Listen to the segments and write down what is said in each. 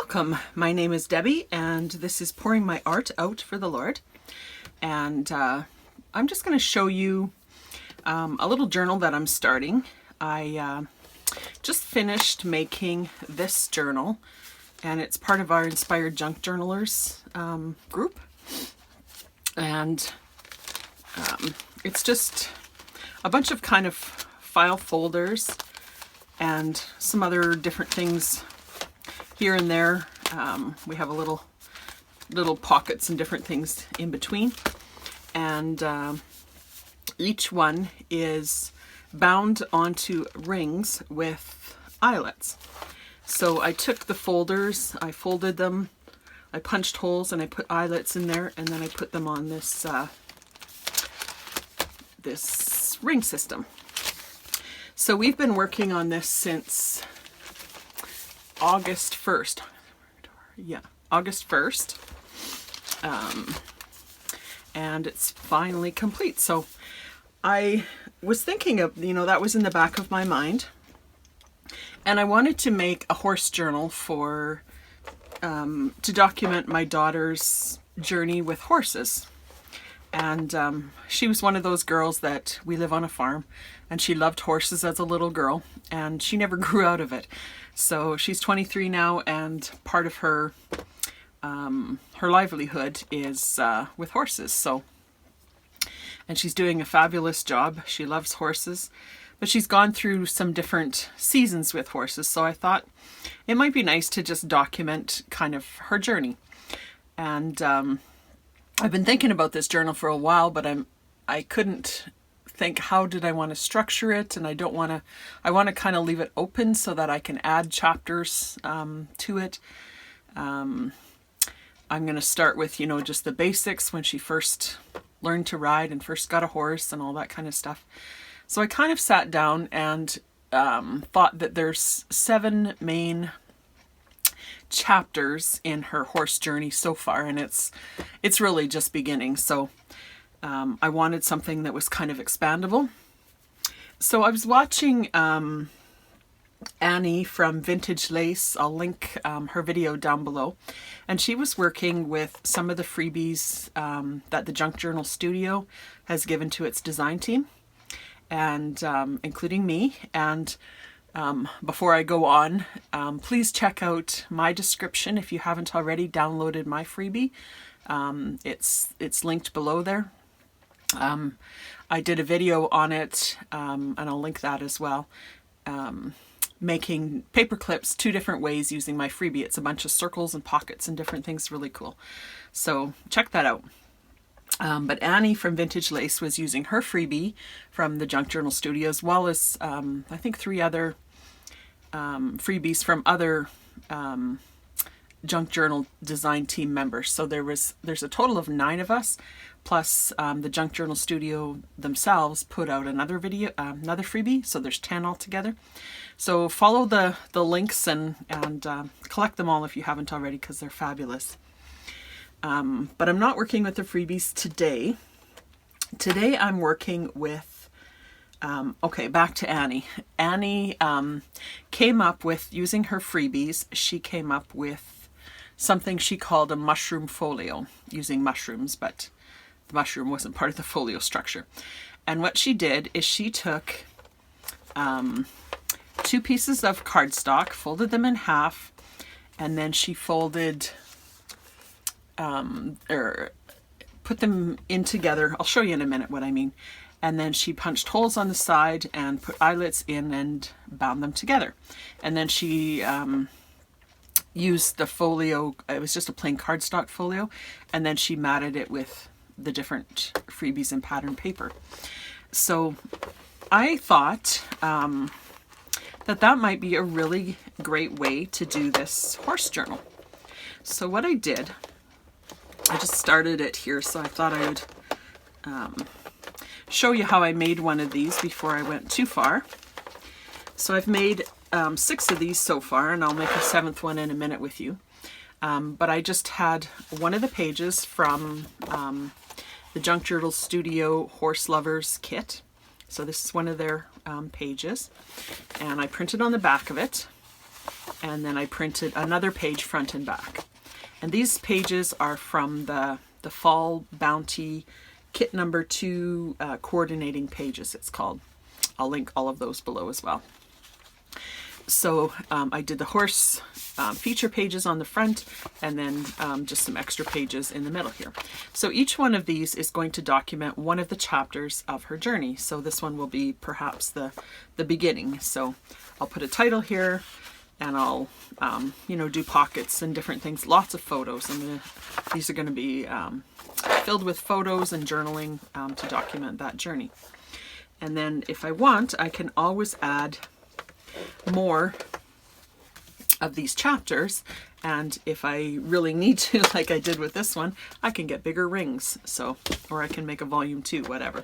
Welcome. My name is Debbie and this is Pouring My Art Out for the Lord. And I'm just going to show you a little journal that I'm starting. I just finished making this journal and it's part of our Inspired Junk Journalers group. And it's just a bunch of kind of file folders and some other different things here and there. We have a little pockets and different things in between, and each one is bound onto rings with eyelets. So I took the folders, I folded them, I punched holes and I put eyelets in there, and then I put them on this this ring system. So we've been working on this since August 1st. Yeah, August 1st. And it's finally complete. So I was thinking of, that was in the back of my mind. And I wanted to make a horse journal for, to document my daughter's journey with horses. And she was one of those girls that we live on a farm, and she loved horses as a little girl, and she never grew out of it. So she's 23 now, and part of her her livelihood is with horses. So, and she's doing a fabulous job. She loves horses, but she's gone through some different seasons with horses. So I thought it might be nice to just document kind of her journey. And I've been thinking about this journal for a while, but I couldn't think how did I want to structure it, and I want to kind of leave it open so that I can add chapters to it. I'm going to start with, just the basics, when she first learned to ride and first got a horse and all that kind of stuff. So I kind of sat down and thought that there's 7 main chapters in her horse journey so far, and it's really just beginning. So I wanted something that was kind of expandable. So I was watching Annie from Vintage Lace. I'll link her video down below. And she was working with some of the freebies that the Junk Journal Studio has given to its design team, and including me. And before I go on, please check out my description if you haven't already downloaded my freebie. It's linked below there. I did a video on it, and I'll link that as well. Making paper clips 2 different ways using my freebie. It's a bunch of circles and pockets and different things. Really cool. So check that out. But Annie from Vintage Lace was using her freebie from the Junk Journal Studio, as well as I think 3 other freebies from other Junk Journal design team members. So there's a total of 9 of us, plus the Junk Journal Studio themselves put out another another freebie. So there's 10 altogether. So follow the links and collect them all if you haven't already, because they're fabulous. But I'm not working with the freebies today. Today I'm working with, okay, back to Annie. Annie came up with, using her freebies, she came up with something she called a mushroom folio, using mushrooms, but the mushroom wasn't part of the folio structure. And what she did is she took 2 pieces of cardstock, folded them in half, and then she folded or put them in together. I'll show you in a minute what I mean. And then she punched holes on the side and put eyelets in and bound them together. And then she used the folio. It was just a plain cardstock folio, and then she matted it with the different freebies and pattern paper. So I thought that might be a really great way to do this horse journal. So what I did, I just started it here, so I thought I would show you how I made one of these before I went too far. So I've made 6 of these so far, and I'll make a 7th one in a minute with you. But I just had one of the pages from the Junk Journal Studio Horse Lovers Kit. So this is one of their pages, and I printed on the back of it. and then I printed another page front and back. And these pages are from the Fall Bounty Kit number 2 coordinating pages, it's called. I'll link all of those below as well. So I did the horse feature pages on the front, and then just some extra pages in the middle here. So each one of these is going to document one of the chapters of her journey. So this one will be perhaps the beginning. So I'll put a title here, and I'll you know, do pockets and different things, lots of photos. These are going to be filled with photos and journaling to document that journey. And then if I want, I can always add more of these chapters, and if I really need to, like I did with this one, I can get bigger rings, so, or I can make a volume 2, whatever.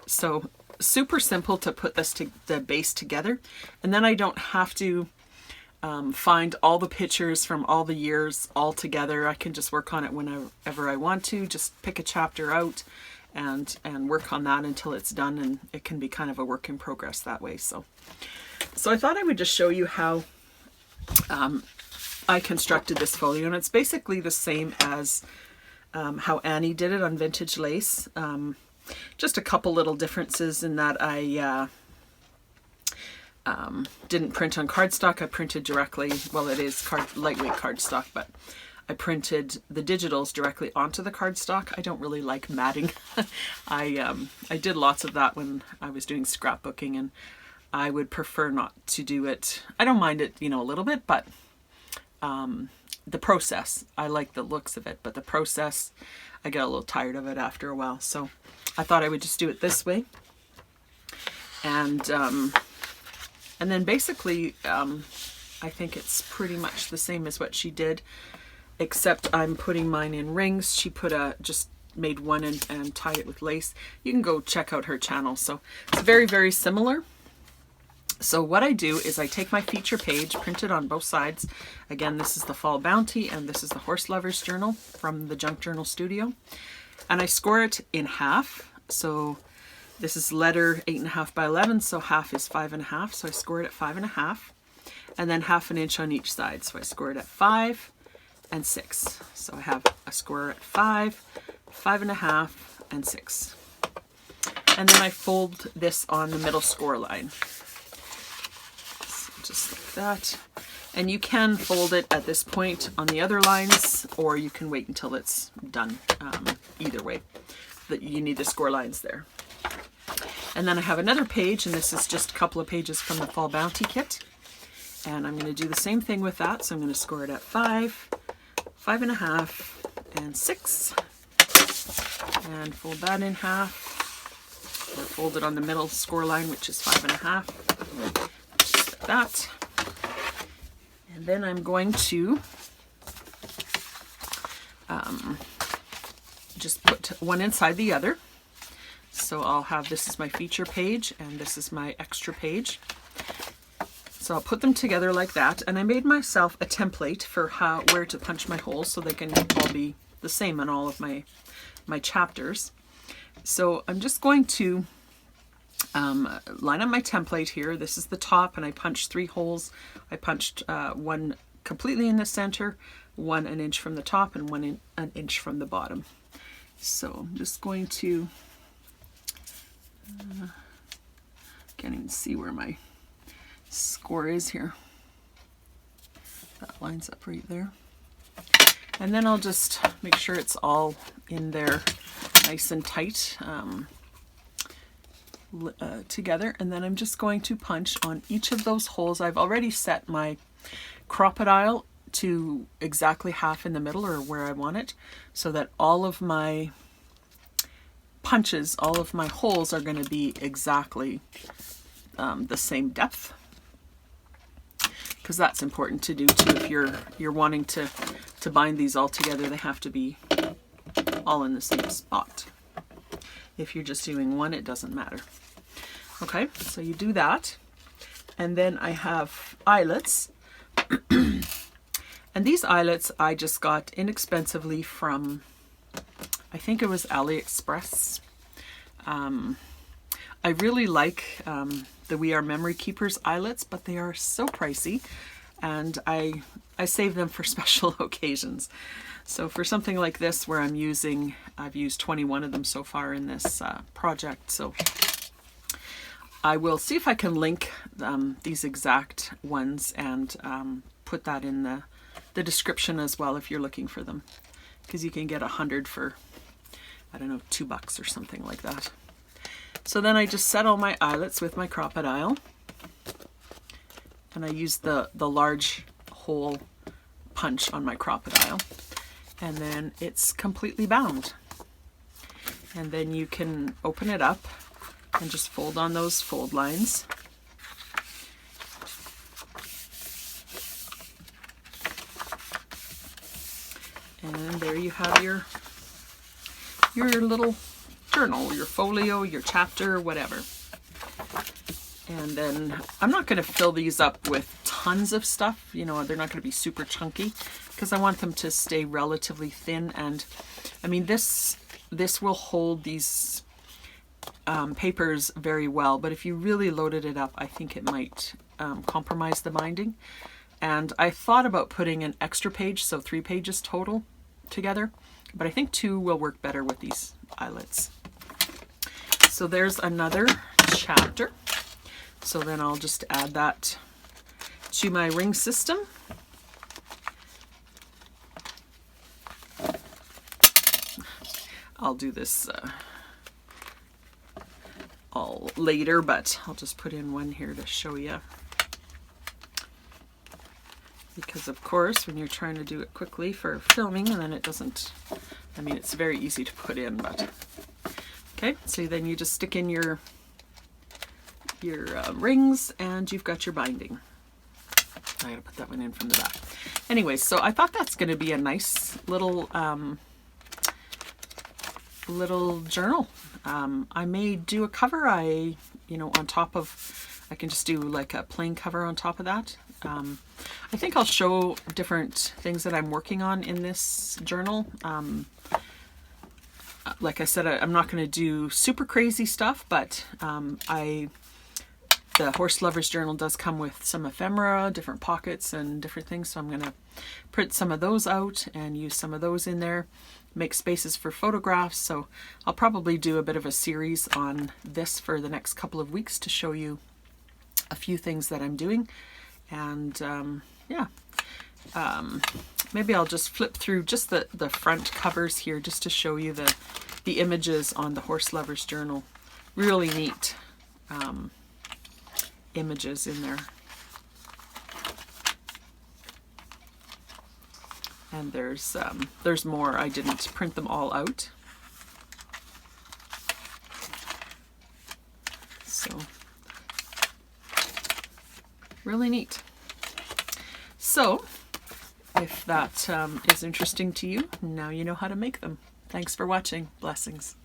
So super simple to put this the base together, and then I don't have to find all the pictures from all the years all together. I can just work on it whenever I want to, just pick a chapter out and work on that until it's done, and it can be kind of a work in progress that way. So I thought I would just show you how I constructed this folio, and it's basically the same as how Annie did it on Vintage Lace. Just a couple little differences in that I didn't print on cardstock. I printed directly, well, it is lightweight cardstock, but I printed the digitals directly onto the cardstock. I don't really like matting. I did lots of that when I was doing scrapbooking, and I would prefer not to do it. I don't mind it, you know, a little bit, but the process, I like the looks of it, but the process, I get a little tired of it after a while. So I thought I would just do it this way. And then basically, I think it's pretty much the same as what she did, except I'm putting mine in rings. She just made one and tied it with lace. You can go check out her channel. So it's very, very similar. So what I do is I take my feature page, printed on both sides. Again, this is the Fall Bounty, and this is the Horse Lover's Journal from the Junk Journal Studio. And I score it in half. So this is letter 8.5 by 11, so half is 5.5. So I score it at 5.5, and then 1/2 inch on each side. So I score it at 5 and 6. So I have a score at 5, 5.5, and 6. And then I fold this on the middle score line. Just like that. And you can fold it at this point on the other lines, or you can wait until it's done. Either way, you need the score lines there. And then I have another page, and this is just a couple of pages from the Fall Bounty kit. And I'm going to do the same thing with that. So I'm going to score it at 5, 5.5, and 6. And fold that in half. Or fold it on the middle score line, which is 5.5. That, and then I'm going to just put one inside the other. So I'll have, this is my feature page, and this is my extra page. So I'll put them together like that, and I made myself a template for where to punch my holes so they can all be the same on all of my chapters. So I'm just going to line up my template here. This is the top, and I punched 3 holes. I punched one completely in the center, one an inch from the top, and one an inch from the bottom. So I'm just going to, can't even see where my score is here. That lines up right there. And then I'll just make sure it's all in there nice and tight. Together, and then I'm just going to punch on each of those holes. I've already set my crocodile to exactly half in the middle, or where I want it, so that all of my punches, all of my holes are going to be exactly the same depth, because that's important to do too. If you're wanting to bind these all together, they have to be all in the same spot. If you're just doing one, it doesn't matter. Okay, so you do that. And then I have eyelets. And these eyelets I just got inexpensively from, I think it was AliExpress. I really like the We Are Memory Keepers eyelets, but they are so pricey. and I save them for special occasions. So for something like this where I've used 21 of them so far in this project, so I will see if I can link these exact ones and put that in the description as well if you're looking for them, because you can get 100 for, I don't know, $2 or something like that. So then I just set all my eyelets with my crocodile, and I use the large hole punch on my crocodile, and then it's completely bound. And then you can open it up and just fold on those fold lines. And there you have your little journal, your folio, your chapter, whatever. And then I'm not going to fill these up with tons of stuff. You know, they're not going to be super chunky because I want them to stay relatively thin. And I mean, this will hold these papers very well, but if you really loaded it up, I think it might compromise the binding. And I thought about putting an extra page, so 3 pages total together, but I think 2 will work better with these eyelets. So there's another chapter. So then I'll just add that to my ring system. I'll do this all later, but I'll just put in one here to show you. Because of course, when you're trying to do it quickly for filming, and then it doesn't, I mean, it's very easy to put in, but okay. So then you just stick in your rings and you've got your binding. I gotta put that one in from the back. Anyways, so I thought that's going to be a nice little little journal. I may do a cover, on top of, I can just do like a plain cover on top of that. I think I'll show different things that I'm working on in this journal. Like I said, I'm not going to do super crazy stuff, but the Horse Lovers Journal does come with some ephemera, different pockets and different things, so I'm going to print some of those out and use some of those in there, make spaces for photographs. So I'll probably do a bit of a series on this for the next couple of weeks to show you a few things that I'm doing. And maybe I'll just flip through just the front covers here just to show you the images on the Horse Lovers Journal. Really neat images in there. And there's more. I didn't print them all out. So really neat. So if that is interesting to you, now you know how to make them. Thanks for watching. Blessings.